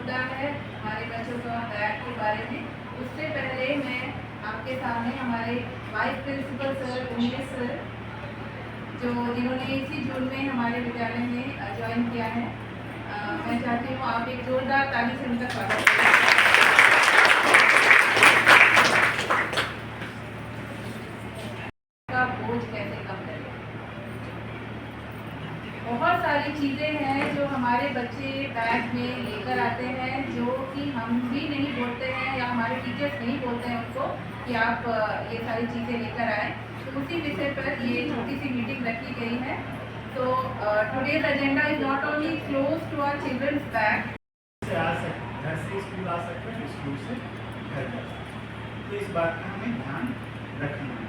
मुद्दा है हमारे बच्चों का बैग के बारे में। उससे पहले मैं आपके सामने हमारे vice principal sir Umesh sir जिन्होंने इसी जून में हमारे विद्यालय में ज्वाइन किया है, मैं चाहती हूँ आप एक जोरदार ताली से उनका स्वागत करें। का बोझ कैसे कम करें। बहुत सारी चीज़ें हैं जो हमारे बच्चे बैग में लेकर आते हैं, जो कि हम भी नहीं बोलते हैं या हमारे टीचर्स नहीं बोलते हैं उनको कि आप ये सारी चीज़ें लेकर आएँ। तो उसी विषय पर ये छोटी सी मीटिंग रखी गई है। तो today's agenda is not only close to our children's bag. घर से स्कूल आ सकते हैं, स्कूल से घर जा सकते हैं, तो इस बात का हमें ध्यान रखना है।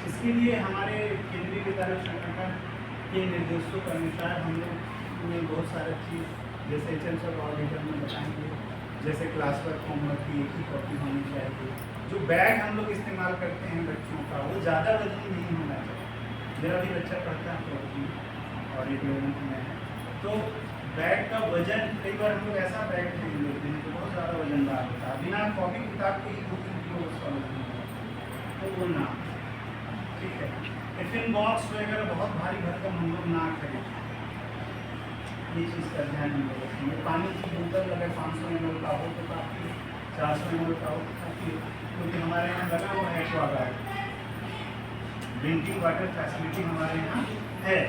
इसके लिए हमारे केंद्रीय विद्यालय संगठन के निर्देशों के अनुसार हम लोग में बहुत सारी चीज़ जैसे एचएम और ऑडिटर में बताएंगे, जैसे क्लास वर्क होमवर्क की एक ही कॉपी होनी चाहिए। जो बैग हम लोग इस्तेमाल करते हैं बच्चों का, वो ज़्यादा वजन नहीं होना चाहिए। मेरा भी बच्चा पढ़ता है तो और एक लोगों में है, तो बैग का वजन कई बार हम लोग ऐसा बैग खरीद लेते हैं तो बहुत ज़्यादा वजनदार होता है, बिना कॉपी किताब के ही 2-3 किलो उसका वजन होता है, तो वो ना, ठीक है। टिफिन बॉक्स वगैरह बहुत भारी भरकम हम लोग ना खरीदें, ये चीज़ का ध्यान हम लोग रखेंगे। पानी की बोतल अगर 500 ml का हो तो काफ़ी, 400 ml का हो तो काफ़ी, क्योंकि हमारे यहाँ लगा हुआ है एक्वागार्ड, ड्रिंकिंग वाटर फैसिलिटी हमारे यहाँ है,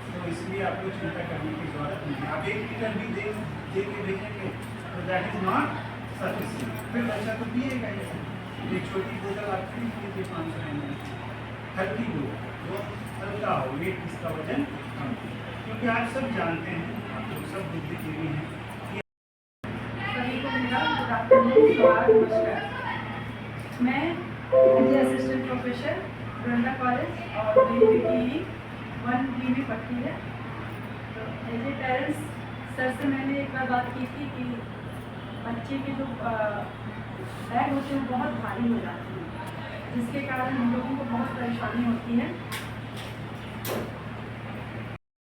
तो इसलिए आपको चिंता करने की जरूरत नहीं है। आप 1 लीटर भी दे के देखेंगे तो दैट इज नॉट सफिशिएंट, फिर बच्चा तो पिएगा ही। एक छोटी बोतल आप खरीद लीजिए 500 ml, हल्की बोतल जो हल्का हो, वेट इसका वजन कम, क्योंकि आप सब जानते हैं, आप लोग सब बुद्धिजीवी हैं। सभी को मेरा गुड आफ्टरनून, नमस्कार। मैं असिस्टेंट प्रोफेसर डोरंडा कॉलेज और मेरी बेटी 1B में पढ़ती है। तो एज ए पेरेंट्स सर से मैंने एक बार बात की थी कि बच्चे के जो बैग होते हैं बहुत भारी हो जाते हैं, जिसके कारण हम लोगों को बहुत परेशानी होती है।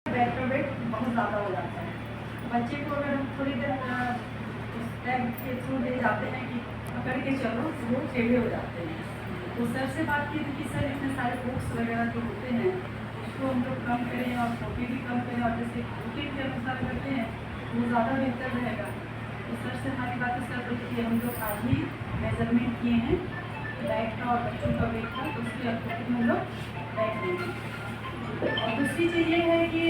बैग का वेट बहुत ज़्यादा हो जाता है। बच्चे को अगर हम थोड़ी देर उस बैग के थ्रू ले जाते हैं कि पकड़ के चलो, तो वो टेढ़े हो जाते हैं। तो सर से बात की थी कि सर इतने सारे बुक्स वगैरह जो होते हैं उसको हम लोग कम करें और कॉपी भी कम करें, और जैसे कॉपी के अनुसार करते हैं वो ज़्यादा बेहतर रहेगा। तो सर से हमारी बात सर बोली कि हम लोग आज ही मेजरमेंट किए हैं बैग का और बच्चों का वेट का, तो उसके अकॉर्डिंग हम लोग बैग देंगे। और दूसरी चीज़ ये है कि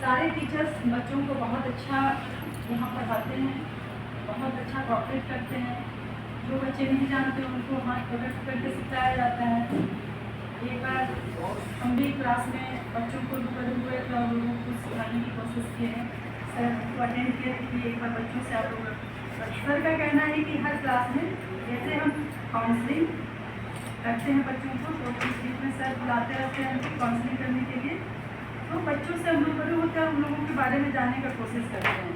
सारे टीचर्स बच्चों को बहुत अच्छा यहाँ पढ़ाते हैं, बहुत अच्छा कोऑपरेट करते हैं। जो बच्चे नहीं जानते उनको हाथ पकड़ करके सिखाया जाता है। एक बार हम भी क्लास में बच्चों को रुपये हुए थे और लोगों को सिखाने की कोशिश किए हैं। सर को अटेंड किए थे कि एक बार बच्चों से आप लोग, सर का कहना है कि हर क्लास में जैसे हम काउंसलिंग करते हैं बच्चों को, तो इस बीच में सर बुलाते रहते हैं उनको काउंसलिंग करने के लिए, तो बच्चों से हम लोग बड़े होते हैं, उन लोगों के बारे में जानने का कोशिश करते हैं।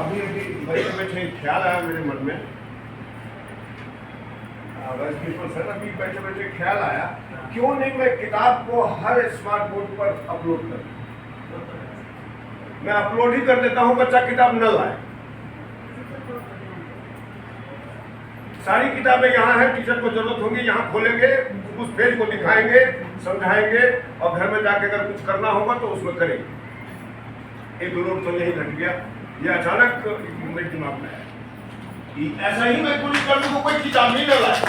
अभी बैठे ख्याल आया मेरे मन में, सर अभी बैठे बैठे ख्याल आया, क्यों नहीं मैं किताब को हर स्मार्ट बोर्ड पर अपलोड कर, मैं अपलोड ही कर देता हूं, बच्चा किताब न लाए। सारी किताबें यहाँ हैं, टीचर को जरूरत होगी यहाँ खोलेंगे, उस पेज को दिखाएंगे, समझाएंगे, और घर में जाके अगर कुछ करना होगा तो उसमें करेंगे। एक लोड तो यही घट गया, ये अचानक मेरे दिमाग में आया, ऐसा ही मैं पूरी कर दूँ, कोई किताब नहीं ले लाए,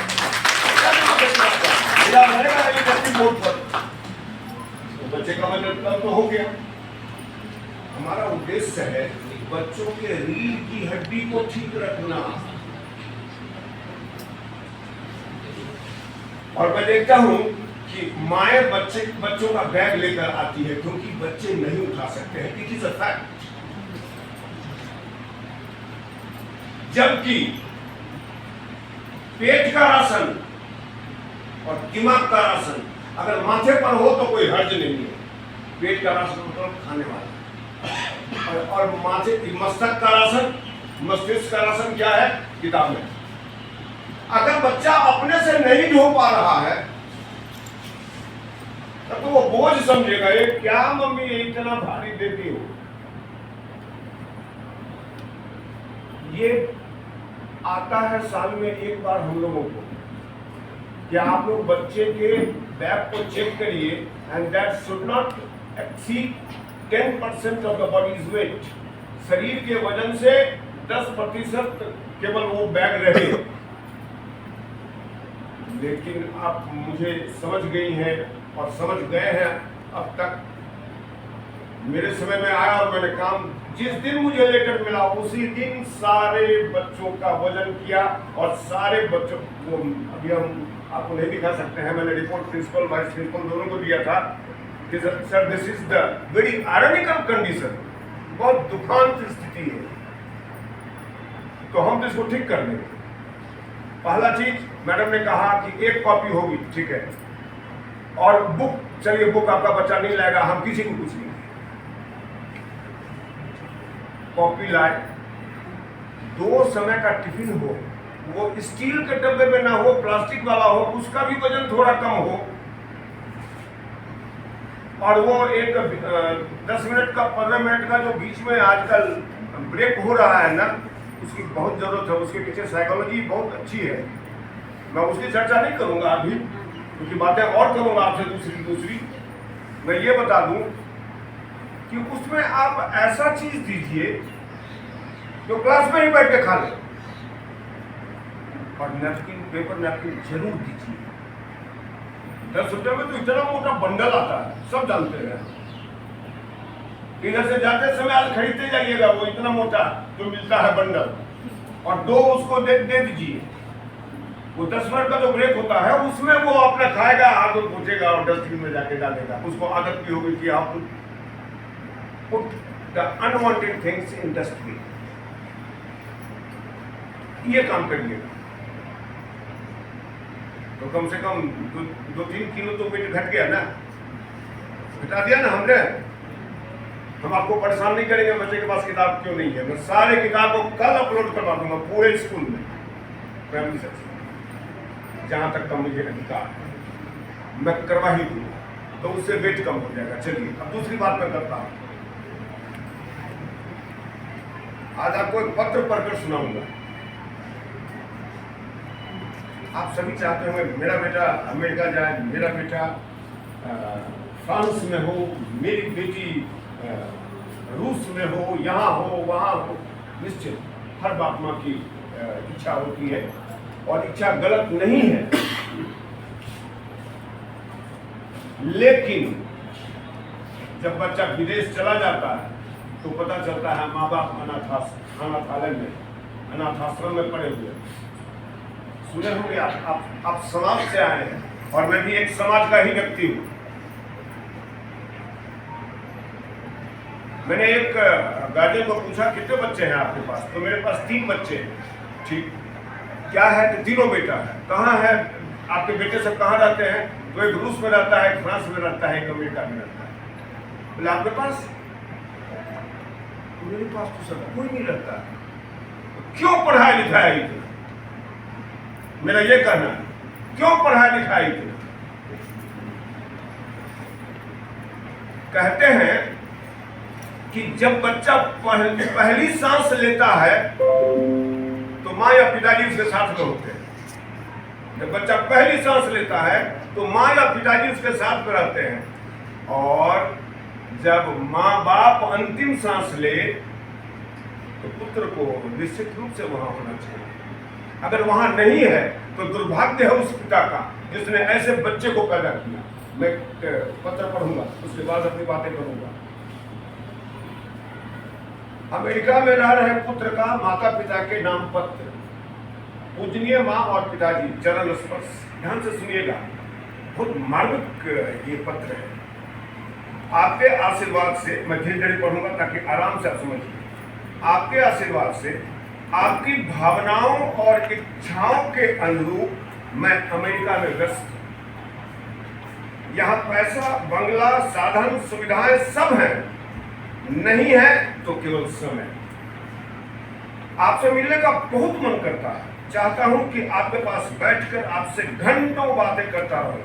तो बच्चे का मतलब तो हो गया। हमारा उद्देश्य है बच्चों के रीढ़ की हड्डी को ठीक रखना, और मैं देखता हूं कि माएँ बच्चों का बैग लेकर आती है क्योंकि बच्चे नहीं उठा सकते हैं, इट इज अ फैक्ट। जबकि पेट का राशन और दिमाग का राशन अगर माथे पर हो तो कोई हर्ज नहीं है। पेट का राशन मतलब खाने वाला, और माथे मस्तक का राशन, मस्तिष्क का राशन क्या है? किताब में। अगर बच्चा अपने से नहीं ढो पा रहा है तो वो बोझ समझेगा, ये क्या मम्मी इतना भारी देती हो। ये आता है साल में एक बार हम लोगों को कि आप लोग बच्चे के बैग को चेक करिए and that should not exceed 10% of the body's weight. शरीर के वजन से 10% केवल वो बैग रहे। लेकिन आप मुझे समझ गई हैं और समझ गए हैं अब तक। मेरे समय में आया और मैंने काम, जिस दिन मुझे लेटर मिला उसी दिन सारे बच्चों का वजन किया और सारे बच्चों को, अभी हम आपको नहीं दिखा सकते हैं, मैंने रिपोर्ट प्रिंसिपल वाइस प्रिंसिपल दोनों को दिया था कि sir this is the very ironical condition, बहुत दुखांत स्थिति है, तो हम तो इसको ठीक कर देंगे। पहला चीज मैडम ने कहा कि एक कॉपी होगी, ठीक है, और बुक, चलिए बुक आपका बच्चा नहीं लाएगा, हम किसी को कुछ नहीं, कॉपी लाए। 2 समय का टिफिन हो, वो स्टील के डब्बे में ना हो, प्लास्टिक वाला हो, उसका भी वजन थोड़ा कम हो, और वो एक 10 मिनट का 15 मिनट का जो बीच में आजकल ब्रेक हो रहा है ना, उसकी बहुत जरूरत है। उसके पीछे साइकोलॉजी बहुत अच्छी है, मैं उसकी चर्चा नहीं करूंगा अभी, क्योंकि बातें और करूंगा आपसे दूसरी। मैं ये बता दूं कि उसमें आप ऐसा चीज दीजिए जो क्लास में ही बैठ के खा ले, और नैपकिन, पेपर नैपकिन जरूर दीजिए। 10 रुपये में तो इतना मोटा बंडल आता है, सब जानते हैं। इधर से जाते समय आज खरीदते जाइएगा, वो इतना मोटा जो मिलता है बंडल, और 2 उसको दे दीजिए। वो 10 मिनट का जो ब्रेक होता है उसमें वो अपना खाएगा, हाथ पूछेगा और डस्टबिन में जाके डालेगा। उसको आदत भी होगी कि आप put the unwanted things in dustbin. ये काम करिए तो कम से कम 2-3 किलो तो वेट घट गया ना, घटा दिया ना हमने। हम आपको परेशान नहीं करेंगे बच्चे के पास किताब क्यों नहीं है। मैं सारे किताब को कल अपलोड करवा दूंगा पूरे स्कूल में, प्राइमरी सेक्शन, जहां तक का मुझे अधिकार है मैं करवा ही दूंगा, तो उससे वेट कम हो जाएगा। चलिए अब दूसरी बात मैं करता हूं। आज आपको एक पत्र पढ़कर सुनाऊंगा। आप सभी चाहते होंगे मेरा बेटा अमेरिका जाए, मेरा बेटा फ्रांस में हो, मेरी बेटी रूस में हो, यहाँ हो, वहाँ हो। निश्चित हर बाप माँ की इच्छा होती है, और इच्छा गलत नहीं है, लेकिन जब बच्चा विदेश चला जाता है तो पता चलता है माँ बाप अनाथालय में, अनाथाश्रम में पड़े हुए। सुने होंगे आप समाज से आए हैं, और मैं भी एक समाज का ही व्यक्ति हूं। मैंने एक गार्जियन को पूछा कितने बच्चे हैं आपके पास, तो मेरे पास 3 बच्चे हैं। ठीक, क्या है? तो तीनों बेटा है। कहाँ है आपके बेटे? सब कहाँ रहते हैं? तो एक रूस में रहता है, एक फ्रांस में रहता है, एक अमेरिका में रहता है। बोले आपके पास? मेरे पास तो सब कोई नहीं रहता। क्यों पढ़ाई लिखाई इतना? मेरा ये कहना है, क्यों पढ़ाई लिखाई इतना? कहते हैं कि जब बच्चा पहली सांस लेता है तो माँ या पिताजी उसके साथ में होते हैं। जब बच्चा पहली सांस लेता है तो माँ या पिताजी उसके साथ में रहते हैं, और जब माँ बाप अंतिम सांस ले तो पुत्र को निश्चित रूप से वहां होना चाहिए। अगर वहां नहीं है तो दुर्भाग्य है उस पिता का जिसने ऐसे बच्चे को पैदा किया। मैं पत्र पढ़ूंगा, उसके बाद अपनी बातें करूंगा। अमेरिका में रह रहे पुत्र का माता पिता के नाम पत्र, पूजनीय माँ और पिताजी, चरण स्पर्श। ध्यान से सुनिएगा, बहुत मार्मिक ये पत्र है। आपके आशीर्वाद से, मैं धीरे धीरे पढ़ूंगा ताकि आराम से आप समझिए। आपके आशीर्वाद से आपकी भावनाओं और इच्छाओं के अनुरूप मैं अमेरिका में व्यस्त हूं। यहाँ पैसा, बंगला, साधन, सुविधाएं सब हैं, नहीं है तो केवल समय। आपसे मिलने का बहुत मन करता है, चाहता हूं कि आपके पास बैठकर आपसे घंटों बातें करता रहूं,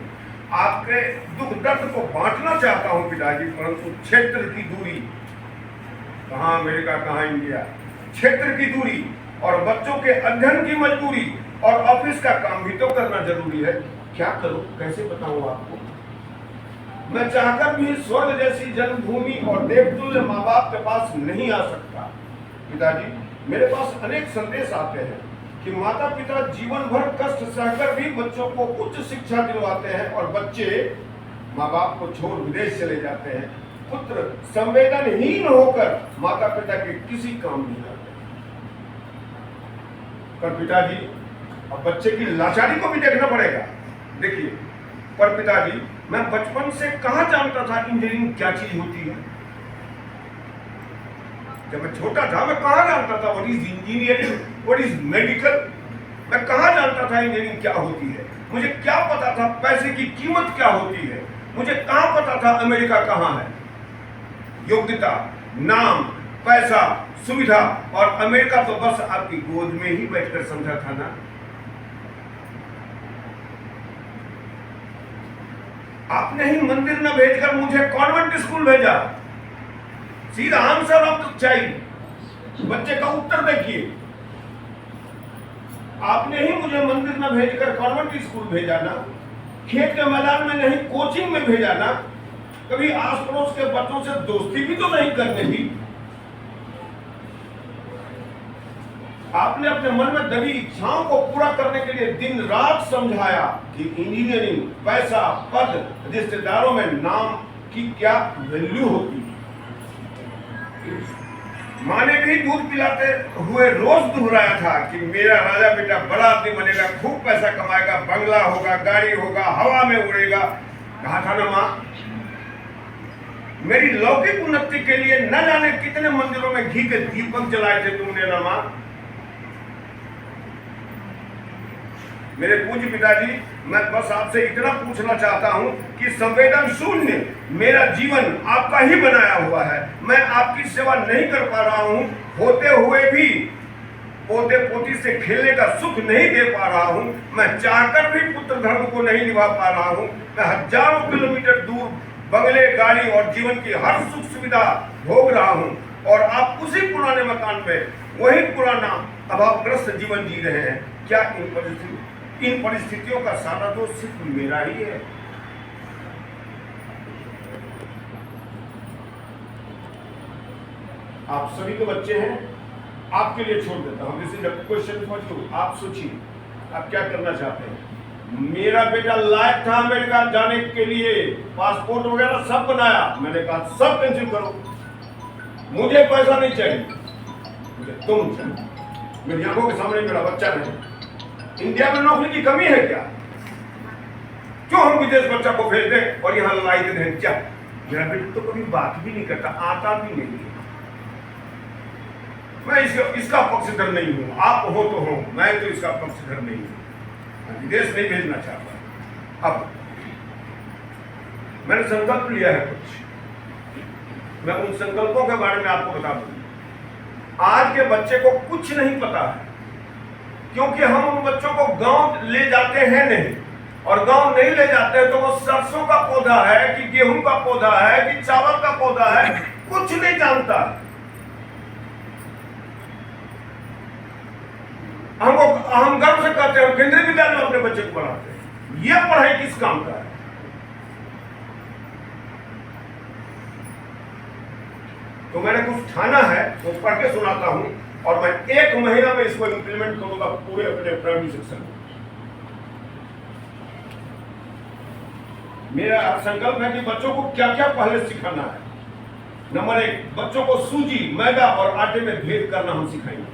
आपके दुख दर्द को बांटना चाहता हूं पिताजी, परंतु क्षेत्र की दूरी, कहाँ अमेरिका कहाँ इंडिया, क्षेत्र की दूरी और बच्चों के अध्ययन की मजबूरी और ऑफिस का काम भी तो करना जरूरी है। क्या करूं, कैसे बताऊं आपको? मैं चाहकर भी स्वर्ग जैसी जन्मभूमि और देवतुल्य माँ बाप के पास नहीं आ सकता। पिताजी, मेरे पास अनेक संदेश आते हैं कि माता पिता जीवन भर कष्ट सहकर भी बच्चों को उच्च शिक्षा दिलवाते हैं और बच्चे माँ बाप को छोड़ विदेश चले जाते हैं। पुत्र संवेदनहीन होकर माता पिता के किसी काम नहीं आते। पर पिताजी, अब बच्चे की लाचारी को भी देखना पड़ेगा। देखिए, पर पिताजी, मैं बचपन से कहां जानता था इंजीनियरिंग क्या चीज होती है? जब मैं छोटा था मैं कहां जानता था what is engineering, what is medical? मैं कहां जानता था इंजीनियरिंग क्या होती है? मुझे क्या पता था पैसे की कीमत क्या होती है? मुझे कहां पता था अमेरिका कहां है? योग्यता, नाम, पैसा, सुविधा और अमेरिका तो बस आपकी गोद में ही बैठकर समझा था ना। आपने ही मंदिर न भेजकर मुझे कॉन्वेंट स्कूल भेजा। सीधा आंसर ऑफ द चाइल्ड, बच्चे का उत्तर देखिए। आपने ही मुझे मंदिर न भेजकर कॉन्वेंट स्कूल भेजा ना, खेत के मैदान में नहीं कोचिंग में भेजा ना, कभी आस पड़ोस के बच्चों से दोस्ती भी तो नहीं करने दी। आपने अपने मन में दबी इच्छाओं को पूरा करने के लिए दिन रात समझाया कि इंजीनियरिंग, पैसा, पद, रिश्तेदारों में नाम की क्या वैल्यू होती है। माँ ने भी दूध पिलाते हुए रोज दोहराया था कि मेरा राजा बेटा बड़ा आदमी बनेगा, खूब पैसा कमाएगा, बंगला होगा, गाड़ी होगा, हवा में उड़ेगा। कहा था ना माँ? मेरी लौकिक उन्नति के लिए न जाने कितने मंदिरों में घी के दीपक जलाए थे तुमने ना माँ। मेरे पूज्य पिताजी, मैं बस आपसे इतना पूछना चाहता हूं कि संवेदन शून्य मेरा जीवन आपका ही बनाया हुआ है। मैं आपकी सेवा नहीं कर पा रहा हूं, होते हुए भी पोते पोती से खेलने का सुख नहीं दे पा रहा हूं। मैं चाहकर भी पुत्र धर्म को नहीं निभा पा रहा हूं। मैं हजारों किलोमीटर दूर बंगले, गाड़ी और जीवन की हर सुख सुविधा भोग रहा हूं और आप उसी पुराने मकान में वही पुराना अभावग्रस्त जीवन जी रहे हैं। क्या इन परिस्थितियों का सारा दोष सिर्फ मेरा ही है? आप सभी के बच्चे हैं, आपके लिए छोड़ देता हूं। This is a question for you. आप सोचिए, आप क्या करना चाहते हैं? मेरा बेटा लायक था अमेरिका जाने के लिए, पासपोर्ट वगैरह सब बनाया। मैंने कहा सब कैंसिल करो, मुझे पैसा नहीं चाहिए, मुझे तुम चाहिए। मेरी आंखों के सामने मेरा बच्चा नहीं। इंडिया में नौकरी की कमी है क्या? क्यों हम विदेश बच्चा को भेज दें और यहाँ लाई दे दें? क्या मेरा बेटा तो कभी बात भी नहीं करता, आता भी नहीं है। मैं इसका पक्षधर नहीं हूं। आप हो तो हो, मैं तो इसका पक्षधर नहीं हूं। विदेश नहीं भेजना चाहता। अब मैंने संकल्प लिया है कुछ, मैं उन संकल्पों के बारे में आपको बता दूं। आज के बच्चे को कुछ नहीं पता है, क्योंकि हम उन बच्चों को गांव ले जाते हैं नहीं, और गांव नहीं ले जाते तो वो सरसों का पौधा है कि गेहूं का पौधा है कि चावल का पौधा है, कुछ नहीं जानता। हम गर्व से कहते हैं, केंद्रीय विद्यालय में अपने बच्चे को पढ़ाते हैं। यह पढ़ाई किस काम का है? तो मैंने कुछ ठाना है, वो पढ़ के सुनाता हूं और मैं 1 महीना में इसको इंप्लीमेंट करूंगा पूरे अपने प्राइमरी सेक्शन में। मेरा संकल्प है कि बच्चों को क्या क्या पहले सिखाना है। नंबर 1, बच्चों को सूजी, मैदा और आटे में भेद करना हम सिखाएंगे।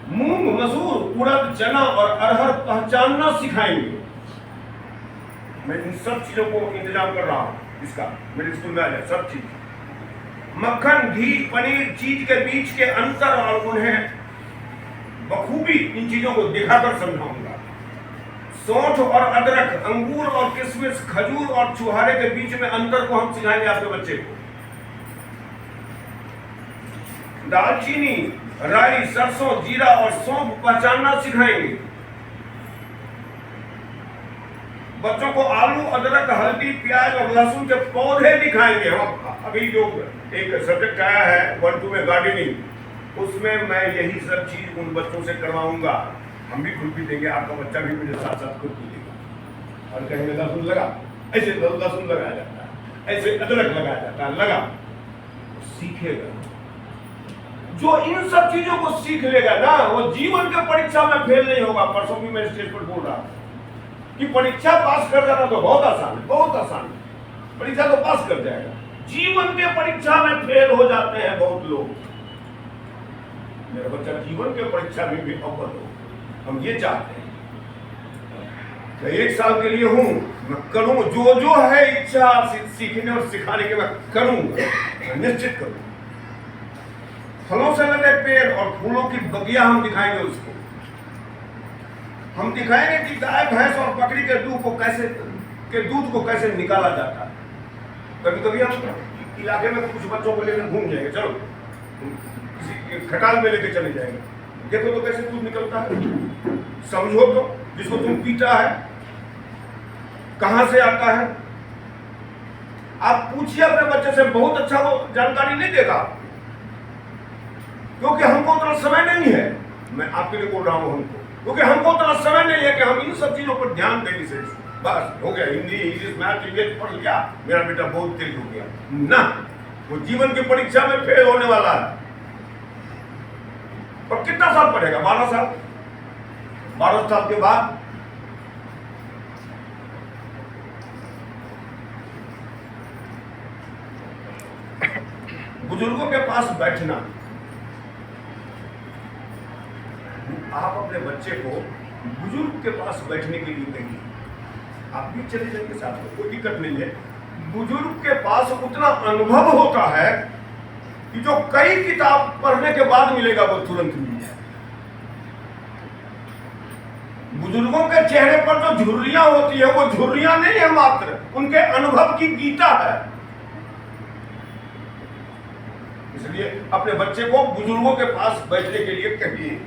मूंग, मसूर, उड़द, चना और अरहर पहचानना सिखाएंगे। मैं इन सब चीजों को इंतजाम कर रहा हूं, इसका मेरे स्कूल में आ जाए सब चीज। मक्खन, घी, पनीर, चीज के बीच के अंतर और उन्हें बखूबी इन चीजों को दिखाकर समझाऊंगा। सौंठ और अदरक, अंगूर और किशमिश, खजूर और चुहारे के बीच में अंतर को हम सिखाएंगे आपके बच्चे को। दालचीनी, राई, सरसों, जीरा और सौंफ पहचानना सिखाएंगे। बच्चों को आलू, अदरक, हल्दी, प्याज और लहसुन के पौधे दिखाएंगे हम। अभी जो एक सब्जेक्ट आया है 1-2 में गार्डनिंग, उसमें मैं यही सब चीज उन बच्चों से करवाऊंगा। हम भी खुद भी देंगे, आपका बच्चा भी मेरे साथ साथ खुद भी देगा। और कहेंगे लहसुन लगा, ऐसे लहसुन लगाया जाता है, ऐसे अदरक लगाया जाता है, लगा सीखेगा। जो इन सब चीजों को सीख लेगा ना, वो जीवन के परीक्षा में फेल नहीं होगा। परसों भी मैं स्टेज पर बोल रहा कि परीक्षा पास कर जाना तो बहुत आसान है, बहुत आसान है, परीक्षा तो पास कर जाएगा। जीवन के परीक्षा में फेल हो जाते हैं बहुत लोग। मेरा बच्चा जीवन के परीक्षा में भी अव्वल हो, हम ये चाहते हैं। मैं 1 साल के लिए हूं, मैं करूं जो है इच्छा सीखने और सिखाने के, मैं करूंगा, मैं निश्चित करूंगा। फलों से लगे पेड़ और फूलों की बगिया हम दिखाएंगे उसको। हम दिखाएंगे कि गाय भैंस और बकरी के दूध को कैसे निकाला जाता है। कभी कभी हम इलाके में कुछ बच्चों को लेकर घूम जाएंगे, चलो किसी खटाल में लेके चले जाएंगे, देखो तो कैसे दूध निकलता है, समझो तो जिसको तुम पीता है कहां से आता है। आप पूछिए अपने बच्चे से, बहुत अच्छा वो जानकारी नहीं देगा, क्योंकि हमको उतना समय नहीं है। मैं आपके लिए बोल रहा हूं हमको, क्योंकि हमको उतना समय नहीं है कि हम इन सब चीजों पर ध्यान दें। से बस हो गया, हिंदी इंग्लिश मैथ इंग्लिश पढ़ लिया, मेरा बेटा बहुत तेज हो गया ना। वो जीवन की परीक्षा में फेल होने वाला है। और कितना साल पढ़ेगा? 12 साल। 12 साल के बाद बुजुर्गों के पास बैठना। आप अपने बच्चे को बुजुर्ग के पास बैठने के लिए कहिए, आप भी चले जाएंगे साथ में, कोई दिक्कत नहीं है। बुजुर्ग के पास उतना अनुभव होता है कि जो कई किताब पढ़ने के बाद मिलेगा वो तुरंत मिल जाए। बुजुर्गों के चेहरे पर जो झुर्रियां होती है वो झुर्रियां नहीं है मात्र, उनके अनुभव की गीता है। इसलिए अपने बच्चे को बुजुर्गों के पास बैठने के लिए कहिए,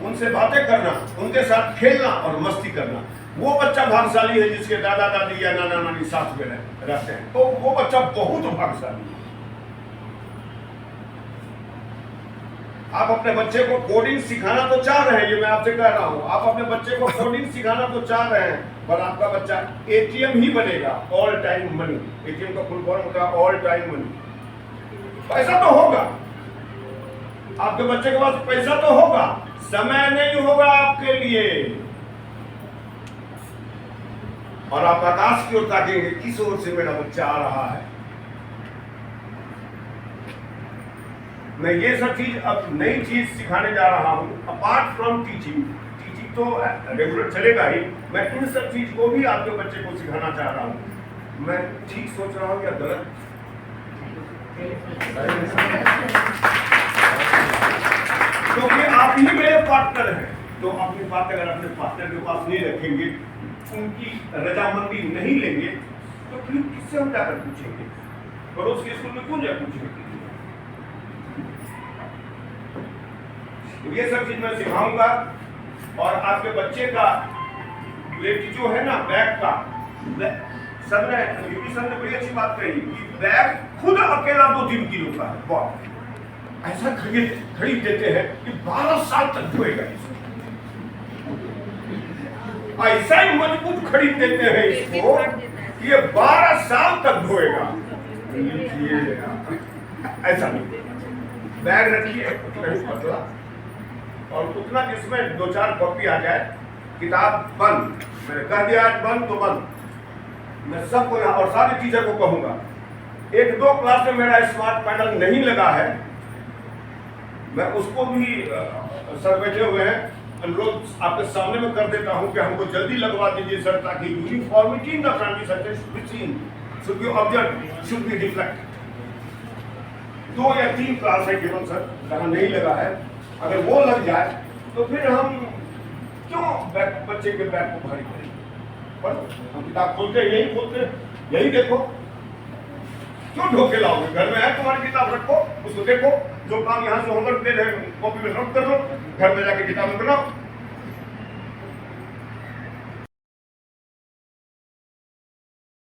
उनसे बातें करना, उनके साथ खेलना और मस्ती करना। वो बच्चा भाग्यशाली है जिसके दादा दादी या नाना नानी साथ में रहते हैं, तो वो बच्चा बहुत भाग्यशाली है। आप अपने बच्चे को कोडिंग सिखाना तो चाह रहे हैं, ये मैं आपसे कह रहा हूं, आप अपने बच्चे को कोडिंग सिखाना तो चाह रहे हैं, पर आपका बच्चा एटीएम ही बनेगा, ऑल टाइम मनी। एटीएम का फुल फॉर्म होता है ऑल टाइम मनी। पैसा तो होगा, आपके बच्चे के पास पैसा तो होगा, समय नहीं होगा आपके लिए। और आप आकाश की ओर ताकेंगे, किस ओर से मेरा बच्चा आ रहा है। मैं ये सब चीज अब नई चीज सिखाने जा रहा हूं, अपार्ट फ्रॉम टीचिंग। टीचिंग तो रेगुलर चलेगा ही, मैं इन सब चीज को भी आपके बच्चे को सिखाना चाह रहा हूं। मैं ठीक सोच रहा हूं या गलत? क्योंकि आप ही मेरे पार्टनर हैं, तो अपनी बात अगर अपने पार्टनर के पास नहीं रखेंगे, उनकी रजामंदी नहीं लेंगे, तो फिर किससे हम जाकर पूछेंगे? पड़ोस के स्कूल में क्यों जाकर पूछेंगे? ये सब चीज मैं सिखाऊंगा। और आपके बच्चे का वेट जो है ना, बैग का, सर ने यूपी सर ने बड़ी अच्छी बात कही कि बैग खुद अकेला 2-3 किलो का है। बहुत ऐसा खरीद देते हैं कि 12 साल तक ढोएगा। ऐसा ही मजबूत खरीद देते हैं इसको कि ये 12 साल तक ढोएगा। ऐसा नहीं, बैग रखिए पतला और उतना जिसमें 2-4 कॉपी आ जाए। किताब बंद, मैंने कह दिया आज बंद तो बंद। मैं सबको और सारे टीचर को कहूंगा, 1-2 क्लास में मेरा स्मार्ट पैनल नहीं लगा है, मैं उसको भी सर बैठे हुए हैं, अनुरोध आपके सामने में कर देता हूं कि हमको जल्दी लगवा दीजिए सर, ताकि uniformity in the family success should be seen, should be observed, should be reflected. 2 या 3 क्लास है केवल सर, जहां नहीं लगा है। अगर वो लग जाए तो फिर हम क्यों बच्चे के बैग को भारी करेंगे? पर हम किताब खोलते यही खोलते, यही देखो, क्यों ढोके लाओगे? घर में है तुम्हारी किताब, रखो, उसको देखो, जो काम यहाँ से होमवर्क दे रहे कॉपी में नोट कर लो, घर में जाके किताब बनाओ।